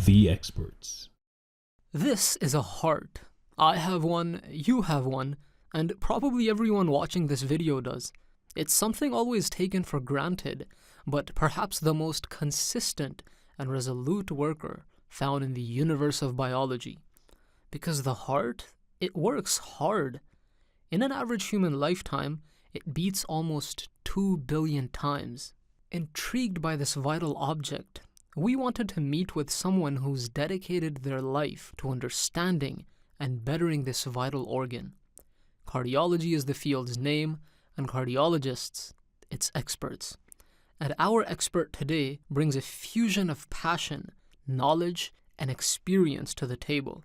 the experts. This is a heart. I have one, you have one, and probably everyone watching this video does. It's something always taken for granted, but perhaps the most consistent and resolute worker found in the universe of biology. Because the heart, it works hard. In an average human lifetime, it beats almost 2 billion times. Intrigued by this vital object, we wanted to meet with someone who's dedicated their life to understanding and bettering this vital organ. Cardiology is the field's name, and cardiologists, its experts. And our expert today brings a fusion of passion, knowledge, and experience to the table.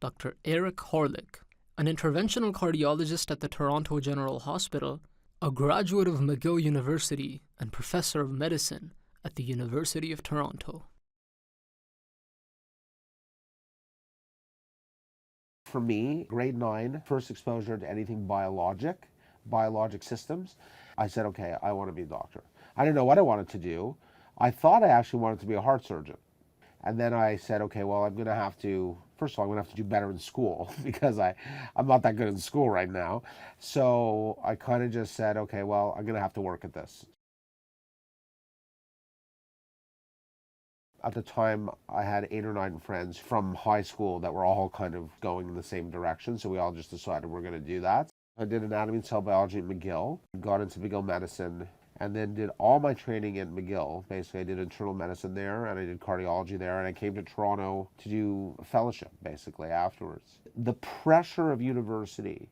Dr. Eric Horlick, an interventional cardiologist at the Toronto General Hospital, a graduate of McGill University and professor of medicine at the University of Toronto. For me, grade 9, first exposure to anything biologic systems, I said, okay, I want to be a doctor. I didn't know what I wanted to do. I thought I actually wanted to be a heart surgeon. And then I said, okay, well, I'm going to have to, first of all, I'm going to have to do better in school because I'm not that good in school right now. So I kind of just said, okay, well, I'm going to have to work at this. At the time, I had 8 or 9 friends from high school that were all kind of going in the same direction. So we all just decided we're going to do that. I did anatomy and cell biology at McGill, got into McGill medicine, and then did all my training at McGill. Basically, I did internal medicine there, and I did cardiology there, and I came to Toronto to do a fellowship, basically, afterwards. The pressure of university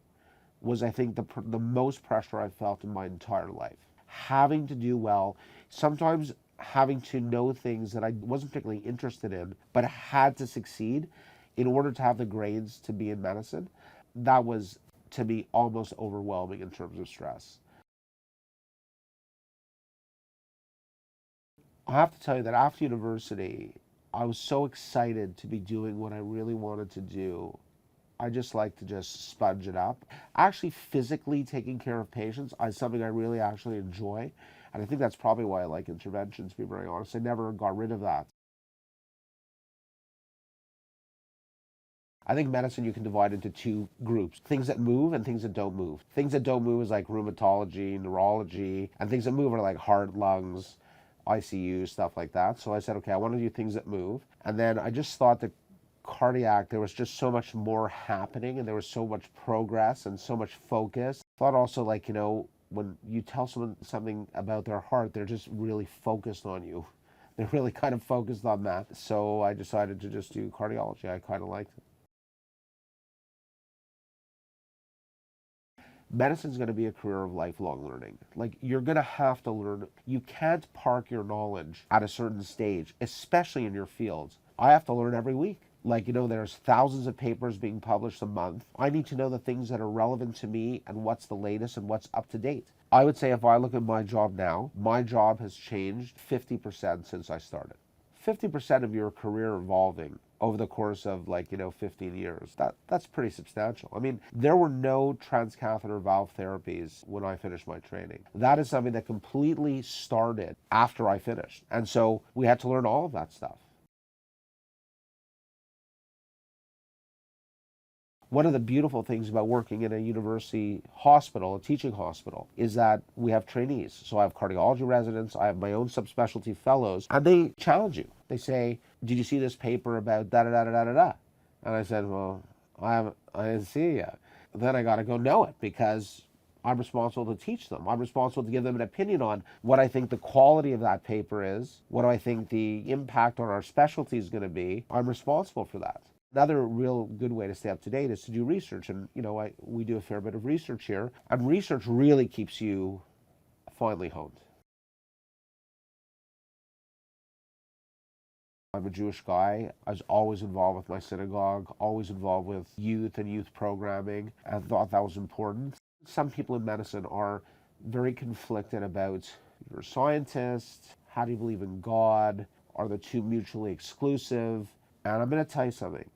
was, I think, the most pressure I've felt in my entire life. Having to do well, sometimes having to know things that I wasn't particularly interested in, but had to succeed in order to have the grades to be in medicine. That was, to me, almost overwhelming in terms of stress. I have to tell you that after university, I was so excited to be doing what I really wanted to do. I just like to just sponge it up. Actually, physically taking care of patients is something I really actually enjoy. And I think that's probably why I like interventions, to be very honest. I never got rid of that. I think medicine you can divide into 2 groups, things that move and things that don't move. Things that don't move is like rheumatology, neurology, and things that move are like heart, lungs, ICU, stuff like that. So I said, okay, I want to do things that move. And then I just thought that cardiac, there was just so much more happening and there was so much progress and so much focus. I thought also, like, you know, when you tell someone something about their heart, they're just really focused on you. They're really kind of focused on that. So I decided to just do cardiology. I kind of liked it. Medicine's going to be a career of lifelong learning. Like, you're going to have to learn. You can't park your knowledge at a certain stage, especially in your fields. I have to learn every week. Like, you know, there's thousands of papers being published a month. I need to know the things that are relevant to me and what's the latest and what's up to date. I would say if I look at my job now, my job has changed 50% since I started. 50% of your career evolving over the course of, like, you know, 15 years. That's pretty substantial. I mean, there were no transcatheter valve therapies when I finished my training. That is something that completely started after I finished. And so we had to learn all of that stuff. One of the beautiful things about working in a university hospital, a teaching hospital, is that we have trainees. So I have cardiology residents, I have my own subspecialty fellows, and they challenge you. They say, did you see this paper about da-da-da-da-da-da? And I said, well, I didn't see it yet. Then I got to go know it because I'm responsible to teach them. I'm responsible to give them an opinion on what I think the quality of that paper is, what do I think the impact on our specialty is going to be. I'm responsible for that. Another real good way to stay up to date is to do research. And, you know, we do a fair bit of research here. And research really keeps you finely honed. I'm a Jewish guy. I was always involved with my synagogue, always involved with youth and youth programming. I thought that was important. Some people in medicine are very conflicted about, you're a scientist, how do you believe in God? Are the two mutually exclusive? And I'm going to tell you something.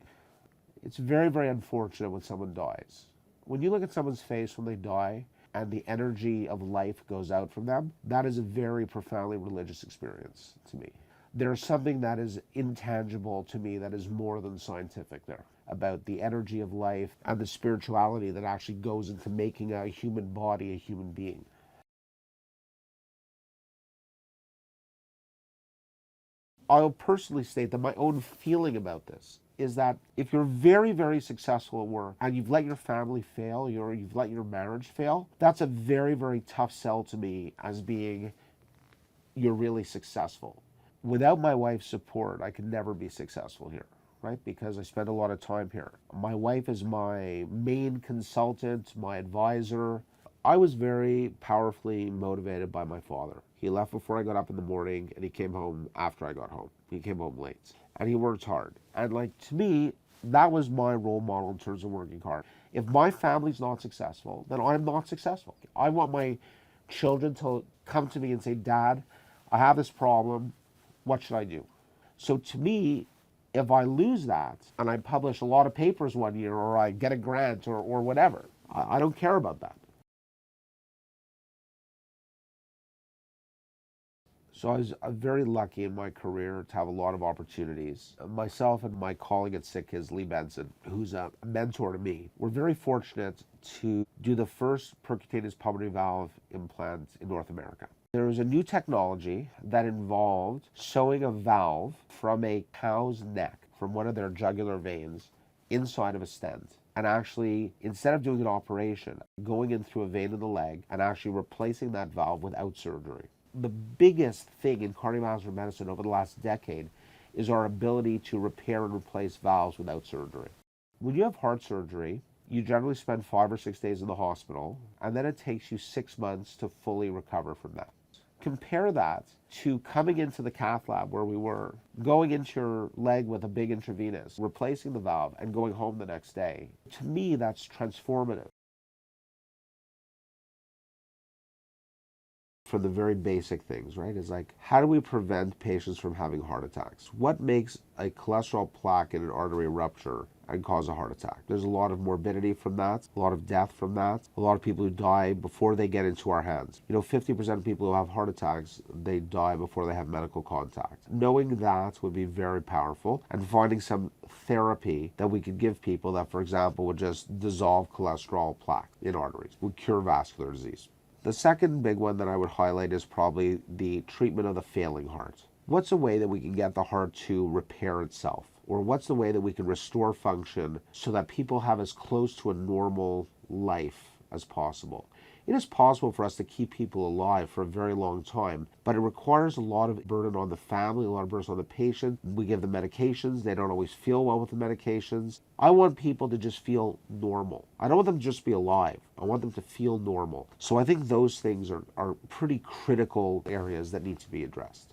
It's very, very unfortunate when someone dies. When you look at someone's face when they die and the energy of life goes out from them, that is a very profoundly religious experience to me. There's something that is intangible to me that is more than scientific there, about the energy of life and the spirituality that actually goes into making a human body a human being. I'll personally state that my own feeling about this is that if you're very, very successful at work and you've let your family fail or you've let your marriage fail, that's a very, very tough sell to me as being you're really successful. Without my wife's support, I could never be successful here, right? Because I spend a lot of time here. My wife is my main consultant, my advisor. I was very powerfully motivated by my father. He left before I got up in the morning and he came home after I got home. He came home late and he worked hard. And like, to me, that was my role model in terms of working hard. If my family's not successful, then I'm not successful. I want my children to come to me and say, Dad, I have this problem. What should I do? So to me, if I lose that and I publish a lot of papers one year or I get a grant or whatever, I don't care about that. So I was very lucky in my career to have a lot of opportunities. Myself and my colleague at Sick is Lee Benson, who's a mentor to me. We're very fortunate to do the first percutaneous pulmonary valve implant in North America. There was a new technology that involved sewing a valve from a cow's neck, from one of their jugular veins, inside of a stent. And actually, instead of doing an operation, going in through a vein in the leg and actually replacing that valve without surgery. The biggest thing in cardiovascular medicine over the last decade is our ability to repair and replace valves without surgery. When you have heart surgery, you generally spend 5 or 6 days in the hospital, and then it takes you 6 months to fully recover from that. Compare that to coming into the Cath-Lab where we were, going into your leg with a big intravenous, replacing the valve, and going home the next day. To me, that's transformative. For the very basic things, right? Is like, how do we prevent patients from having heart attacks? What makes a cholesterol plaque in an artery rupture and cause a heart attack? There's a lot of morbidity from that, a lot of death from that, a lot of people who die before they get into our hands. 50% of people who have heart attacks, they die before they have medical contact. Knowing that would be very powerful, and finding some therapy that we could give people that, for example, would just dissolve cholesterol plaque in arteries, would cure vascular disease. The second big one that I would highlight is probably the treatment of the failing heart. What's a way that we can get the heart to repair itself? Or what's the way that we can restore function so that people have as close to a normal life as possible? It is possible for us to keep people alive for a very long time, but it requires a lot of burden on the family, a lot of burden on the patient. We give them medications. They don't always feel well with the medications. I want people to just feel normal. I don't want them to just be alive. I want them to feel normal. So I think those things are pretty critical areas that need to be addressed.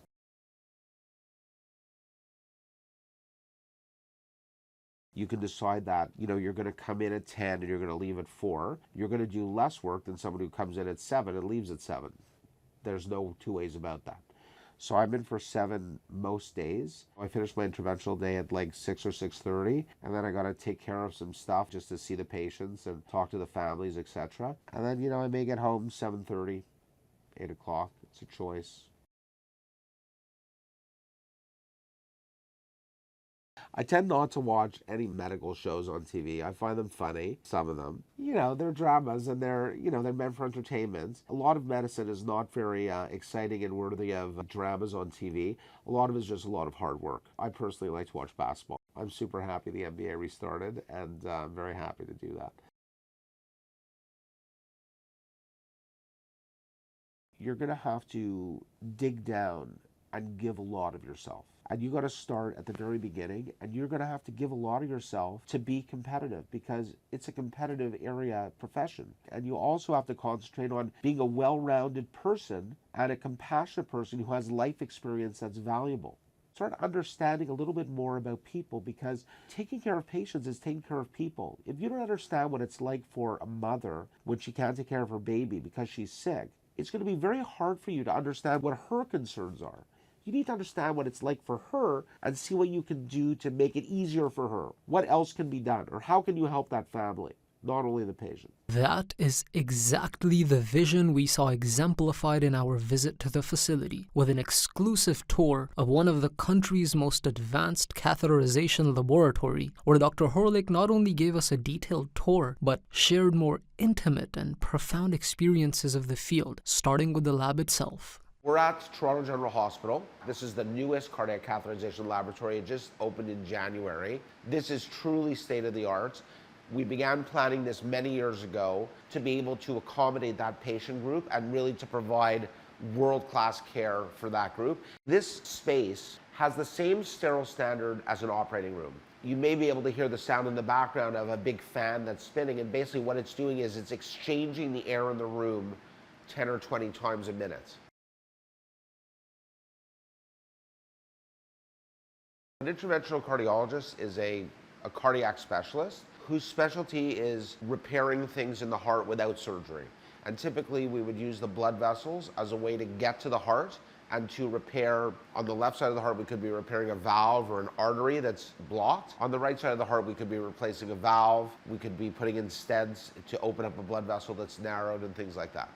You can decide that, you're going to come in at 10 and you're going to leave at 4. You're going to do less work than someone who comes in at 7 and leaves at 7. There's no two ways about that. So I'm in for 7 most days. I finish my interventional day at like 6 or 6:30, and then I got to take care of some stuff just to see the patients and talk to the families, etc. And then, I may get home 7:30, 8 o'clock. It's a choice. I tend not to watch any medical shows on TV. I find them funny, some of them. They're dramas and they're meant for entertainment. A lot of medicine is not very exciting and worthy of dramas on TV. A lot of it is just a lot of hard work. I personally like to watch basketball. I'm super happy the NBA restarted, and I'm very happy to do that. You're going to have to dig down and give a lot of yourself. And you got to start at the very beginning, and you're going to have to give a lot of yourself to be competitive, because it's a competitive area profession. And you also have to concentrate on being a well-rounded person and a compassionate person who has life experience that's valuable. Start understanding a little bit more about people, because taking care of patients is taking care of people. If you don't understand what it's like for a mother when she can't take care of her baby because she's sick, it's going to be very hard for you to understand what her concerns are. You need to understand what it's like for her and see what you can do to make it easier for her. What else can be done, or how can you help that family? not only the patient. That is exactly the vision we saw exemplified in our visit to the facility, with an exclusive tour of one of the country's most advanced catheterization laboratory, where Dr. Horlick not only gave us a detailed tour, but shared more intimate and profound experiences of the field, starting with the lab itself. We're at Toronto General Hospital. This is the newest cardiac catheterization laboratory. It just opened in January. This is truly state-of-the-art. We began planning this many years ago to be able to accommodate that patient group and really to provide world-class care for that group. This space has the same sterile standard as an operating room. You may be able to hear the sound in the background of a big fan that's spinning, and basically what it's doing is it's exchanging the air in the room 10 or 20 times a minute. An interventional cardiologist is a cardiac specialist whose specialty is repairing things in the heart without surgery. And typically we would use the blood vessels as a way to get to the heart and to repair. On the left side of the heart, we could be repairing a valve or an artery that's blocked. On the right side of the heart, we could be replacing a valve. We could be putting in stents to open up a blood vessel that's narrowed and things like that.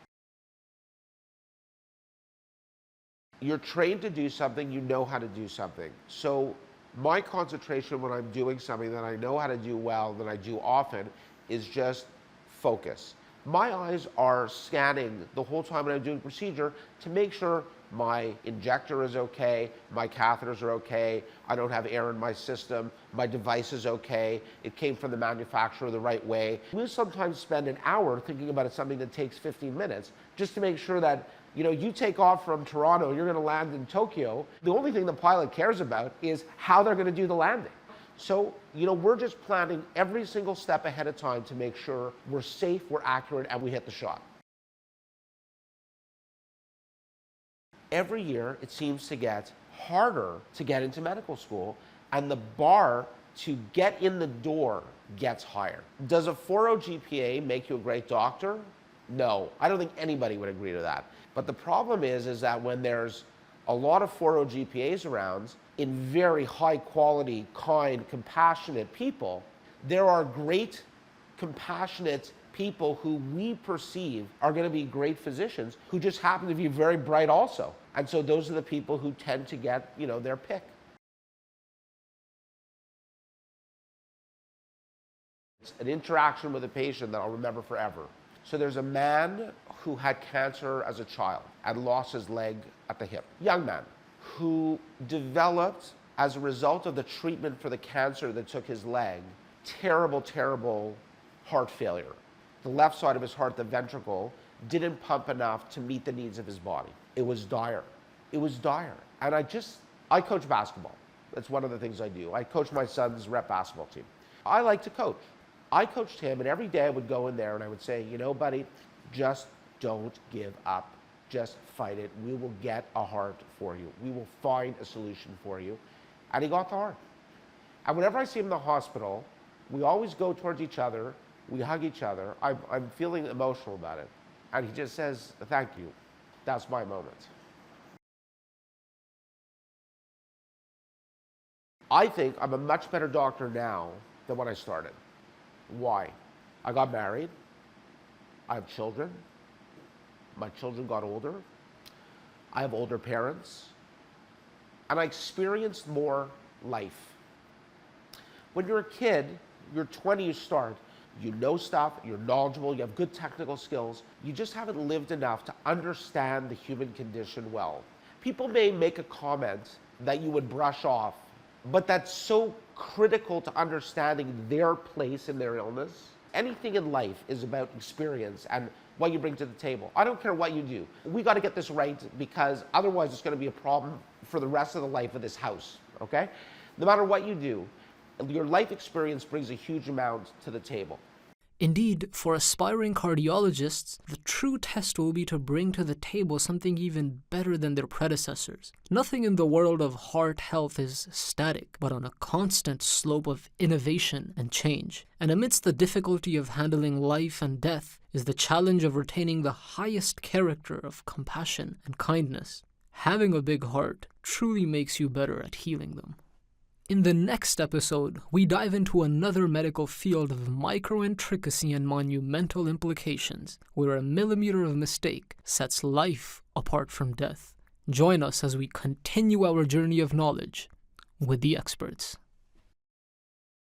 You're trained to do something, you know how to do something. So my concentration when I'm doing something that I know how to do well, that I do often, is just focus. My eyes are scanning the whole time when I'm doing a procedure to make sure my injector is okay, my catheters are okay, I don't have air in my system, my device is okay, it came from the manufacturer the right way. We'll sometimes spend an hour thinking about something that takes 15 minutes just to make sure that you take off from Toronto, you're going to land in Tokyo. The only thing the pilot cares about is how they're going to do the landing. So, we're just planning every single step ahead of time to make sure we're safe, we're accurate, and we hit the shot. Every year, it seems to get harder to get into medical school, and the bar to get in the door gets higher. Does a 4.0 GPA make you a great doctor? No, I don't think anybody would agree to that. But the problem is that when there's a lot of 4.0 GPAs around, in very high quality, kind, compassionate people, there are great, compassionate people who we perceive are going to be great physicians who just happen to be very bright also. And so those are the people who tend to get, their pick. It's an interaction with a patient that I'll remember forever. So there's a man who had cancer as a child and lost his leg at the hip. Young man who developed, as a result of the treatment for the cancer that took his leg, terrible, terrible heart failure. The left side of his heart, the ventricle, didn't pump enough to meet the needs of his body. It was dire. It was dire. And I coach basketball. That's one of the things I do. I coach my son's rep basketball team. I like to coach. I coached him, and every day I would go in there and I would say, buddy, just don't give up. Just fight it. We will get a heart for you. We will find a solution for you. And he got the heart. And whenever I see him in the hospital, we always go towards each other. We hug each other. I'm feeling emotional about it. And he just says, thank you. That's my moment. I think I'm a much better doctor now than when I started. Why? I got married. I have children. My children got older. I have older parents. And I experienced more life. When you're a kid, you're 20, you start. You know stuff, you're knowledgeable, you have good technical skills. You just haven't lived enough to understand the human condition well. People may make a comment that you would brush off, but that's so critical to understanding their place in their illness. Anything in life is about experience and what you bring to the table. I don't care what you do. We got to get this right, because otherwise it's going to be a problem for the rest of the life of this house, okay? No matter what you do, your life experience brings a huge amount to the table. Indeed, for aspiring cardiologists, the true test will be to bring to the table something even better than their predecessors. Nothing in the world of heart health is static, but on a constant slope of innovation and change. And amidst the difficulty of handling life and death is the challenge of retaining the highest character of compassion and kindness. Having a big heart truly makes you better at healing them. In the next episode, we dive into another medical field of micro-intricacy and monumental implications, where a millimeter of mistake sets life apart from death. Join us as we continue our journey of knowledge with the experts.